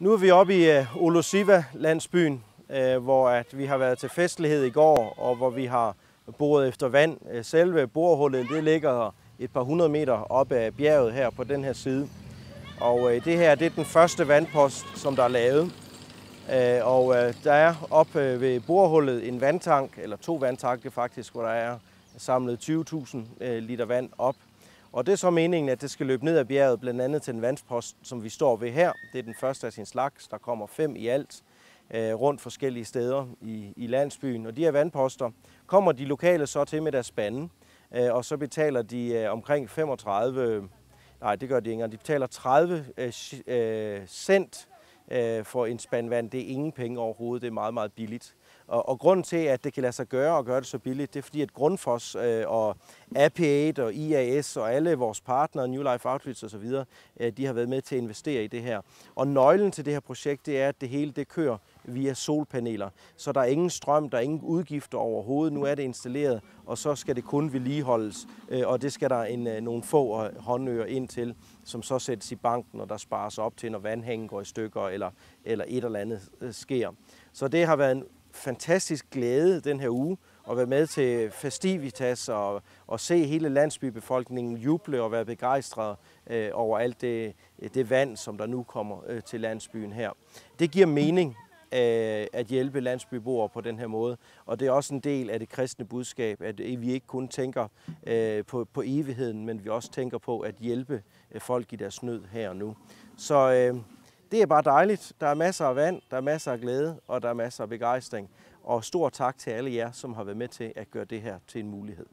Nu er vi oppe i Olosiva-landsbyen, hvor vi har været til festlighed i går, og hvor vi har boret efter vand. Selve borehullet det ligger et par 100 meter op ad bjerget her på den her side. Og det her det er den første vandpost, som der er lavet. Og der er oppe ved borehullet en vandtank, eller 2 vandtanke faktisk, hvor der er samlet 20.000 liter vand op. Og det er så meningen, at det skal løbe ned ad bjerget, blandt andet til den vandpost, som vi står ved her. Det er den første af sin slags. Der kommer 5 i alt rundt forskellige steder i landsbyen. Og de her vandposter kommer de lokale så til med deres spande, og så betaler de omkring 35, nej det gør de ikke engang, de betaler 30 cent for en spand vand. Det er ingen penge overhovedet, det er meget, meget billigt. Og grunden til, at det kan lade sig gøre og gøre det så billigt, det er fordi, at Grundfos og AP8 og IAS og alle vores partnere, New Life Outfits osv., de har været med til at investere i det her. Og nøglen til det her projekt, det er, at det hele det kører via solpaneler. Så der er ingen strøm, der er ingen udgifter overhovedet. Nu er det installeret, og så skal det kun vedligeholdes. Og det skal der nogle få håndører ind til, som så sættes i banken, og der spares op til, når vandhængen går i stykker eller et eller andet sker. Så det har været en fantastisk glæde den her uge at være med til festivitas og se hele landsbybefolkningen juble og være begejstret over alt det vand, som der nu kommer til landsbyen her. Det giver mening at hjælpe landsbyboere på den her måde, og det er også en del af det kristne budskab, at vi ikke kun tænker på evigheden, men vi også tænker på at hjælpe folk i deres nød her og nu. Så det er bare dejligt. Der er masser af vand, der er masser af glæde, og der er masser af begejstring. Og stor tak til alle jer, som har været med til at gøre det her til en mulighed.